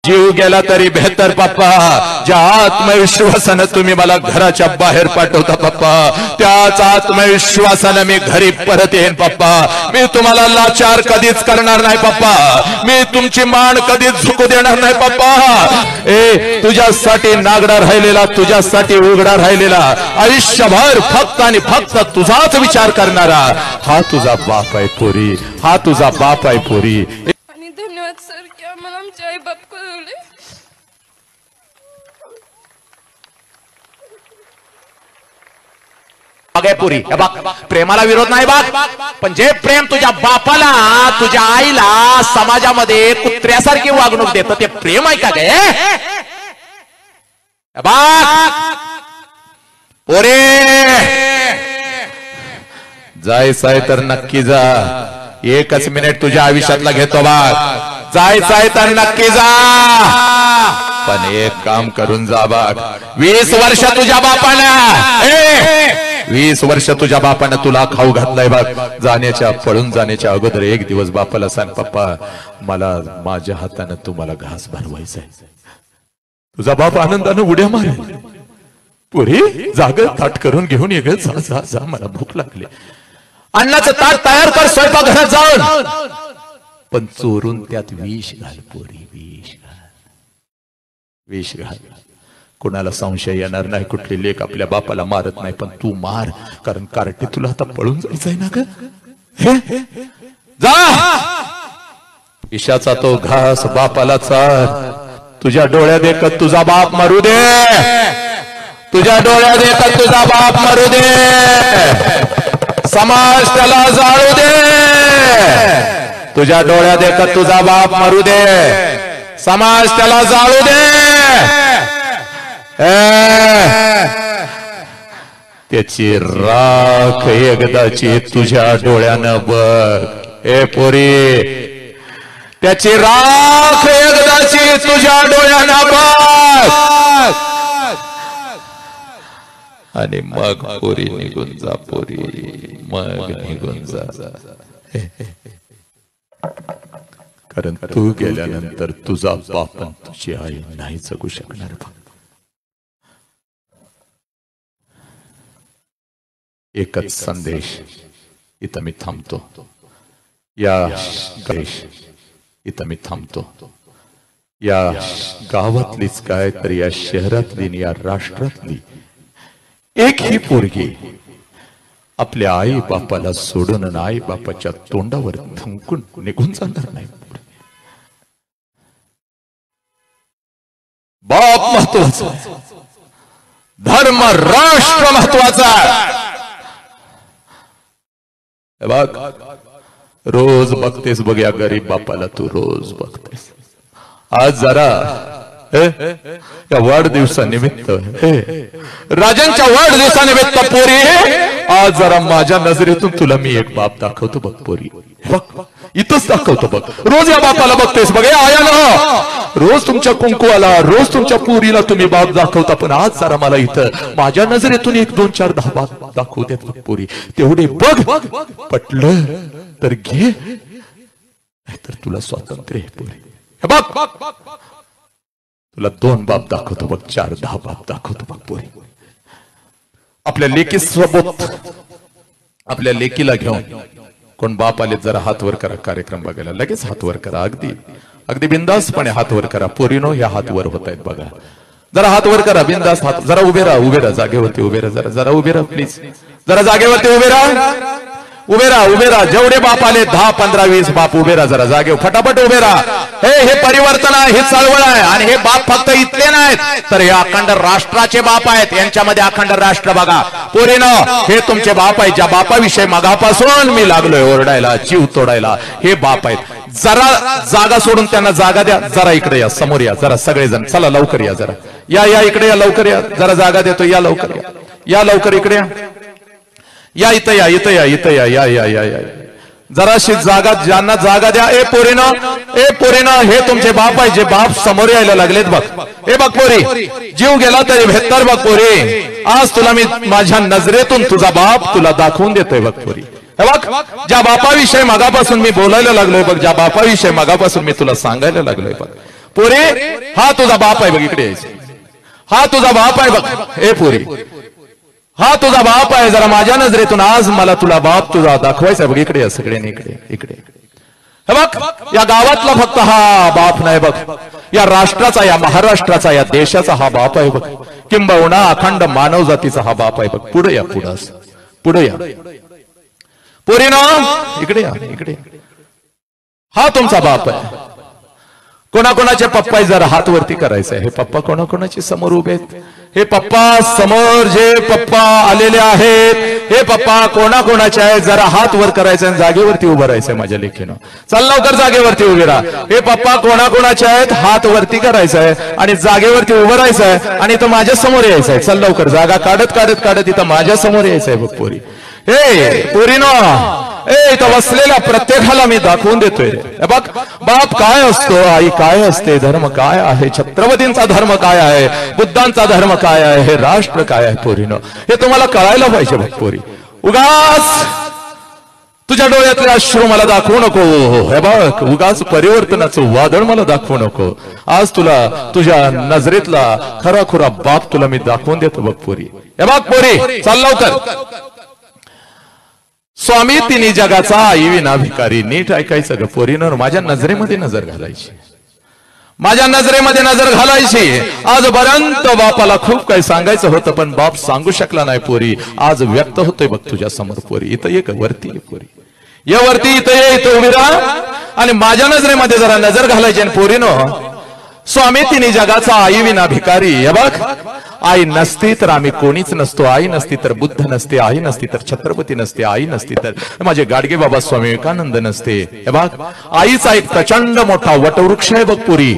जीव गेला तरी बेहतर पप्पा। ज्या आत्मविश्वासाने तुम्ही मला घराच्या बाहेर पाठवता पप्पा, त्याच आत्मविश्वासाने मी घरी परत येईन पप्पा। मी तुम्हाला लाचार कधीच करणार नाही पप्पा, मी तुमची मान कधीच झुकू देणार नाही पप्पा। तुझ्यासाठी नागडा राहिलेला, तुझ्यासाठी उघडा राहिलेला, आयुष्यभर फक्त आणि फक्त तुझाच विचार करणारा हा तुझा बाप आहे पोरी, हा तुझा बाप आहे पोरी। धन्यवाद सर की आम्हाला आमचे आई बाप कळवले। पुरी प्रेमाला विरोध नाही बघ, पण जे प्रेम तुझ्या बापाला तुझ्या आईला समाजामध्ये कुत्र्यासारखी वागणूक देतं ते प्रेम आहे का गे? पोरे जायचंय तर नक्की जा, एकच मिनिट तुझ्या आयुष्यातला घेतो बघ। जायचंय तर नक्की जा, पण एक काम करून जा बघ। 20 वर्ष तुझ्या बापानं 20 वर्ष तुझ्या बापानं तुला खाऊ घातलाय बघ। जाण्याच्या पळून जाण्याच्या अगोदर एक दिवस बापाला सांग, पप्पा मला माझ्या हाताने तुम्हाला घास भरवायचाय। तुझा बाप आनंदाने उड्या मारेल। पुरी जाग ताट करून घेऊन ये ग, जा जा जा, मला भूक लागली। अन्नाचं ताट तयार कर स्वयंपाक घरात जाऊन, पण चोरून त्यात विष घाल पोरी, विष घाल, विष घाल। कोणाला संशय येणार नाही, कुठली लेक आपल्या बापाला मारत नाही, पण तू मार, कारण कार्टे तुला आता पळून जायचंय ना ग। जा विषाचा तो घास बापाला चाल। तुझ्या डोळ्यात एकच तुझा बाप मरू दे, तुझ्या डोळ्यात एकच तुझा बाप मरू दे, समाज त्याला जाळू दे। तुझ्या डोळ्यात एकच तुझा बाप मरू दे, समाज त्याला जाळू दे। त्याची राख एकदाची तुझ्या डोळ्यानं बघ ए पोरी, त्याची राख एकदाची तुझ्या डोळ्यानं बघ, आणि मग पोरी निघून जा, पोरी मग निघून जा। कारण तू गेल्यानंतर तुझा बाप तुझी आई नाही जगू शकणार। एकच संदेश इथं मी थांबतो, या इथं मी थांबतो। या गावातलीच काय तर या शहरातली या राष्ट्रातली एक ही पोरगी आपल्या आई बापाला सोडून आई बापाच्या तोंडावर थुंकून निघून जाणार नाही। बाप महत्वाचा, धर्म राष्ट्र महत्वाचा। बघ रोज बघतेस बघ या गरीब बापाला, तू रोज बघतेस। आज जरा या वाढदिवसानिमित्त, राजांच्या वाढदिवसानिमित्त पोरी, आज जरा माझ्या नजरेतून तुला मी एक बाप दाखवतो बघ पोरी, बघ इथंच दाखवतो बघ। रोज या बापाला बघतेस बघ, आयाला रोज तुमच्या कुंकुवाला, रोज तुमच्या पोरीला तुम्ही बाप दाखवता, पण आज जरा मला इथं माझ्या नजरेतून 1 2 4 10 बाप दाखवू देत बघ पोरी। तेवढे बघ, पटलं तर घे, नाहीतर तुला स्वातंत्र्य आहे पोरी। बघ तुला 2 बाप दाखवतो बघ, 4 10 बाप दाखवतो बघ पोरी। आपल्या लेकी सोबत आपल्या लेकीला घेऊन कोण बाप आले जरा हात वर करा, कार्यक्रम बघायला लगेच हात वर करा, अगदी अगदी बिंदासपणे हात वर करा। पोरीनो ह्या हात वर होत आहेत बघा, जरा हात वर करा बिंदास हात। जरा उभे राहा, उभे राहा जागेवरती, उभे राहा, जरा जरा उभे राहा प्लीज, जरा जागेवरती उभे राहा, उभे राहा, उभे राहा। जेवढे बाप आले 10 15 20 बाप उभे राहा, जरा जागेवर फटाफट उभे राहा। हे परिवर्तन आहे, हे चळवळ आहे, आणि हे बाप फक्त इथले नाहीत तर हे अखंड राष्ट्राचे बाप आहेत। यांच्यामध्ये अखंड राष्ट्र बघा पोरीनं, हे तुमचे बाप आहेत, ज्या बापाविषयी मगापासून मी लागलोय ओरडायला, जीव तोडायला, हे बाप आहेत। जरा जागा सोडून त्यांना जागा द्या, जरा इकडे या, समोर या जरा सगळेजण, चला लवकर या, जरा या इकडे या, लवकर या, जरा जागा देतो, या लवकर या लवकर इकडे या, इथं या, इथं या, इथं या, जराशी जागा, ज्यांना जागा द्या। ए पोरीनं हे तुमचे बाप आहे, जे बाप समोर यायला लागलेत बघ। हे बघ पोरी, जीव गेला तरी बेहतर बघ पोरी, आज तुला मी माझ्या नजरेतून तुझा बाप तुला दाखवून देतोय बघ पोरी। बघ ज्या बापाविषयी मगापासून मी बोलायला लागलोय बघ, ज्या बापाविषयी मगापासून मी तुला सांगायला लागलोय बघ पोरी हा तुझा बाप आहे बघ, इकडे यायचं. हा तुझा बाप आहे बघ. ए पोरी हा तुझा बाप आहे. जरा माझ्या नजरेतून आज मला तुला बाप तुझा दाखवायचा बघ. इकडे सगळ्यांनी इकडे इकडे. हे बघ या गावातला फक्त हा बाप नाही बघ, या राष्ट्राचा, या महाराष्ट्राचा, या देशाचा हा बाप आहे बघ. किंबहुना अखंड मानव जातीचा हा बाप आहे बघ. पुढे या, पुढे या पोरीनो, इकडे या इकडे. हा तुमचा बाप आहे. कोणाकोणाचे पप्पा जरा हात वरती करायचे. हे पप्पा कोणाकोणाचे समोर उभे आहेत. हे पप्पा समोर जे पप्पा आलेले आहेत, हे पप्पा कोणाकोणाचे आहेत जरा हात वर करायचे आणि जागेवरती उभं राहायचंय माझ्या लेखीनं. चल लवकर जागेवरती उभे राहा. हे पप्पा कोणाकोणाचे आहेत हात वरती करायचंय आणि जागेवरती उभं राहायचंय आणि इथं माझ्या समोर यायचंय. चल लवकर जागा काढत काढत काढत इथं माझ्या समोर यायचंय बघ पोरी. हे पोरीनो, इथं बसलेल्या प्रत्येकाला मी दाखवून देतोय बघ बाप काय असतो, आई काय असते, धर्म काय आहे, छत्रपतींचा धर्म काय आहे, बुद्धांचा धर्म काय आहे, हे राष्ट्र काय आहे. पोरीनो हे तुम्हाला कळायला पाहिजे बघ पोरी. उगाच तुझ्या डोळ्यातले अश्रू मला दाखवू नको. हे बघ उगाच परिवर्तनाचं वादळ मला दाखवू नको. आज तुला तुझ्या नजरेतला खरा खुरा बाप तुला मी दाखवून देतो बघ पोरी. हे बघ पोरी चाल लवकर. स्वामी तिन्ही जगाचा आई विना भिकारी. नीट ऐकायचं ग पोरीनं, माझ्या नजरेमध्ये नजर घालायची, माझ्या नजरेमध्ये नजर घालायची. आजपर्यंत बापाला खूप काही सांगायचं होतं पण बाप सांगू शकला नाही पोरी. आज व्यक्त होतोय बघ तुझ्या समोर पोरी. इथं ये वरती ये पोरी, ये वरती, इथं ये, इथं उभी राहा आणि माझ्या नजरेमध्ये जरा नजर घालायची. आणि पोरीनो स्वामी तिन्ही जगाचा आई विना भिकारी. हे बघ आई नसती तर आम्ही कोणीच नसतो. आई नसती तर बुद्ध नसते, आई नसती तर छत्रपती नसते, आई नसती तर माझे गाडगे बाबा स्वामी विवेकानंद नसते. हे बघ आईचा एक प्रचंड मोठा वटवृक्ष आहे बघ पोरी.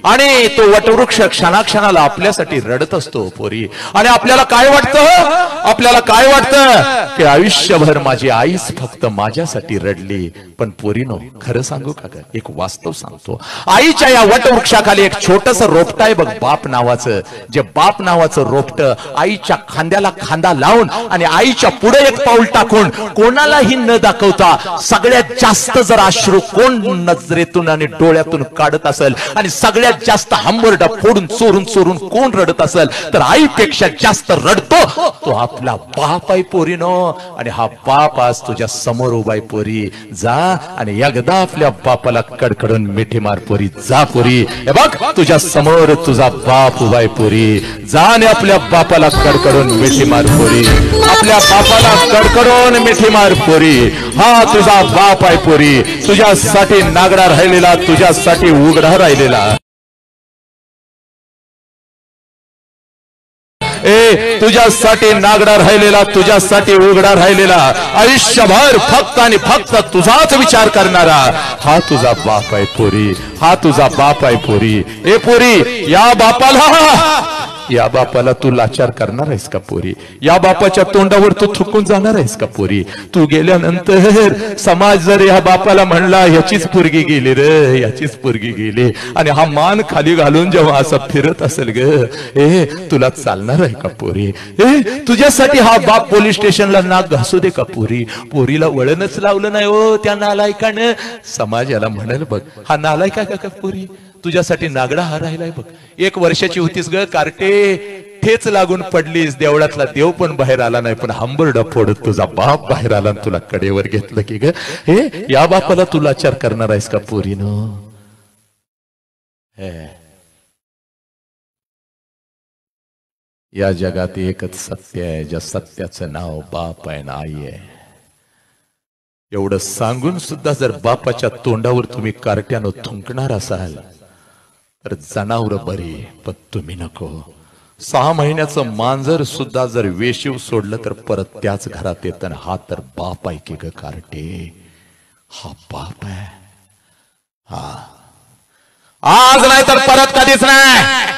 आणि तो वटवृक्ष क्षणाक्षणाला आपल्यासाठी रडत असतो पोरी. आणि आपल्याला काय वाटतं की आयुष्यभर माझी आईच फक्त माझ्यासाठी रडली. पण पोरीनो खरं सांगू का ग, एक वास्तव सांगतो. आईच्या या वटवृक्षाखाली एक छोटस रोपट आहे बघ बाप नावाचं. जे बाप नावाचं रोपट आईच्या खांद्याला खांदा लावून आणि आईच्या पुढे एक पाऊल टाकून कोणालाही न दाखवता सगळ्यात जास्त जर अश्रू कोण नजरेतून आणि डोळ्यातून काढत असेल आणि सगळ्यात जास्त हंबरडा फोडून चोरून चोरून कोण रडत असेल तर आईपेक्षा जास्त रडतो तो आपला बाप आहे पोरीनो. आणि हा बाप आज तुझ्या समोर उभा आहे पोरी. जा आणि एकदा आपल्या बापाला कडकडून मिठी मार पोरी. जा पोरी. हे बघ तुझ्या समोर तुझा बाप उभा आहे पोरी. जा आणि आपल्या बापाला कडकडून मिठी मार पोरी. आपल्या बापाला कडकडून मिठी मार पोरी. हा तुझा बाप आहे पोरी. तुझ्यासाठी नागडा राहिलेला, तुझ्यासाठी उघडा राहिलेला. तुझ्यासाठी नागडा राहिलेला, तुझ्यासाठी उघडा राहिलेला, आयुष्यभर फक्त आणि फक्त तुझाच विचार करणारा हा तुझा बाप आहे पोरी. हा तुझा बाप आहे पोरी. ए पोरी या बापाला तू लाचार करणार आहेस का पोरी? या बापाच्या तोंडावर तू थुकून जाणार आहेस का पोरी? तू गेल्यानंतर समाज जर या बापाला म्हणला याचीच पोरगी गेली रे, याचीच पोरगी गेली, आणि हा मान खाली घालून जेव्हा असं फिरत असेल ग, तुला चालणार आहे का पोरी? तुझ्यासाठी हा बाप पोलीस स्टेशनला नाक घासू दे का पोरी? पोरीला वळणच लावलं नाही हो त्या नालायकानं. समाज याला म्हणाल बघ हा नालायका का पोरी, तुझ्यासाठी नागडा हा राहिलाय बघ. 1 वर्षाची होतीस ग कार्टे, ठेच लागून पडलीस, देवळातला देव पण बाहेर आला नाही, पण हंबरडा फोडत तुझा बाप बाहेर आला आणि तुला कडेवर घेतलं की ग. या बापाला तू लाचार करणार आहेस का पोरीनो? या जगात एकच सत्य आहे, ज्या सत्याचं नाव बाप आहे ना आई आहे. एवढं सांगून सुद्धा जर बापाच्या तोंडावर तुम्ही कार्ट्यानं थुंकणार असाल तर जनावर बरी, पण तुम्ही नको. 6 महिन्याचं मांजर सुद्धा जर वेशीव सोडलं तर परत त्याच घरात येत. हा तर बाप आहे की ग कार्टे, हा बाप आहे. हा आज नाही तर परत कधीच नाही.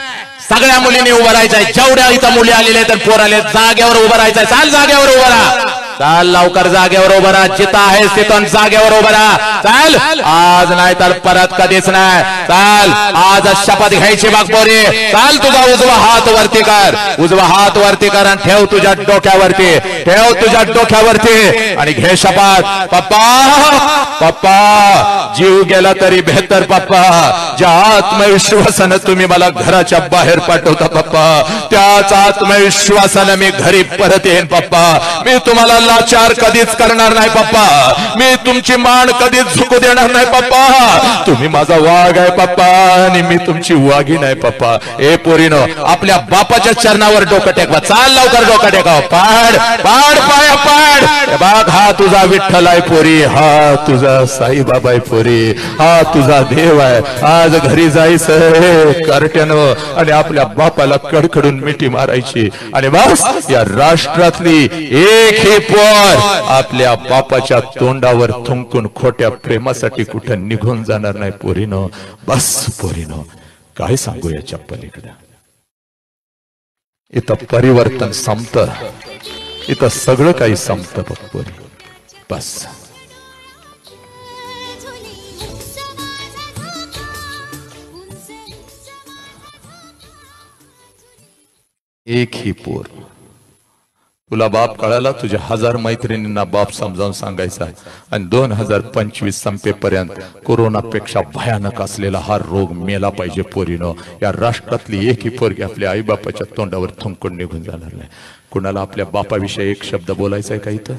सगळ्या मुलींनी उभं राहायचंय. जेवढ्या इथं मुली आलेल्या तर पोर आले, जागेवर उभं राहायचंय. चाल जागेवर उभं राहा. चाल लवकर जागेवर उभं राहा, जिथं आहेस तिथून जागेवर उभं राहा. चाल आज नाही तर परत कधीच नाही. चाल आज शपथ घ्यायची बघ पोरी. चाल तुझा उजवा हात वरती कर, उजवा हात वरती कर आणि ठेव तुझ्या डोक्यावरती, ठेव तुझ्या डोक्यावरती आणि घे शपथ. पप्पा पप्पा जीव गेला तरी बेहतर पप्पा, ज्या आत्मविश्वासानं तुम्ही मला घराच्या बाहेर पाठवता पप्पा, त्याच आत्मविश्वासानं मी घरी परत येईन पप्पा. मी तुम्हाला लाचार कधीच करणार नाही पप्पा, मी तुमची मान कधीच झुकू देणार नाही पप्पा. तुम्ही माझा वाघ आहे पप्पा आणि मी तुमची वाघी नाही पप्पा. ए पोरीनो, आपल्या बापाच्या चरणावर डोकं टेकवा. चाल लवकर डोकं टेकाव. पाड पाड पाय पाड. बघ हा तुझा विठ्ठल आहे पोरी, हा तुझा साईबाबा आहे पोरी, हा तुझा देव आहे. आज घरी जायचं कार्ट्यानं आणि आपल्या बापाला कडकडून मिठी मारायची आणि बस या राष्ट्रातली एक ही पोर आपल्या बापाच्या तोंडावर थुंकून खोट्या प्रेमासाठी कुठं निघून जाणार नाही पोरीनो. बस पोरीनो, काय सांगू याच्या पलीकडे. इथं परिवर्तन संपत, इथं सगळं काही संपत बघ पोरी. बस एक ही पोर. तुला बाप कळाला, तुझ्या 1000 मैत्रिणींना बाप समजावून सांगायचा आणि 2025 संपेपर्यंत कोरोनापेक्षा भयानक असलेला हा रोग मेला पाहिजे पोरीनो. या राष्ट्रातली एक ही पोरगी आपल्या आई बापाच्या तोंडावर थुंकून निघून जाणार नाही. कुणाला आपल्या बापाविषयी एक शब्द बोलायचा आहे का इथं?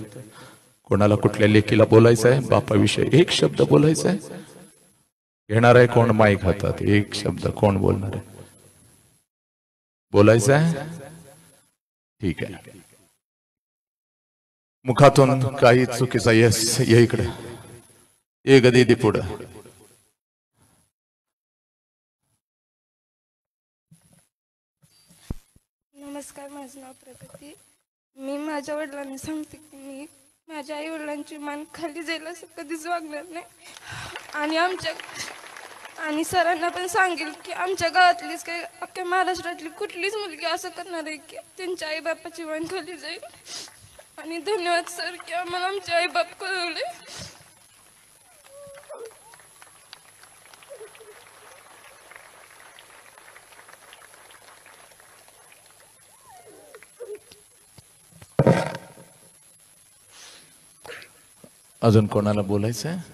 कोणाला कुठल्या लेकीला बोलायचं आहे बापाविषयी एक शब्द बोलायचा आहे? घेणार आहे कोण माईक हातात? एक शब्द कोण बोलणार आहे? बोलायचं आहे? ठीक आहे. मुखातून काही चुकीचा येस ये इकडे ये गदी पुढं. नमस्कार, माझं नाव प्रगती. मी माझ्या वडिलांना सांगते की मी माझ्या आई वडिलांची मान खाली जाईल असं कधीच वागणार नाही. आणि सरांना पण सांगेल की आमच्या गावातलीच काही अख्ख्या महाराष्ट्रातली कुठलीच मुलगी असं करणार आहे की त्यांच्या आई बापाची मान खाली जाईल. आणि धन्यवाद सर की आम्हाला आमचे आई बाप कळवले. अजून कोणाला बोलायचं आहे?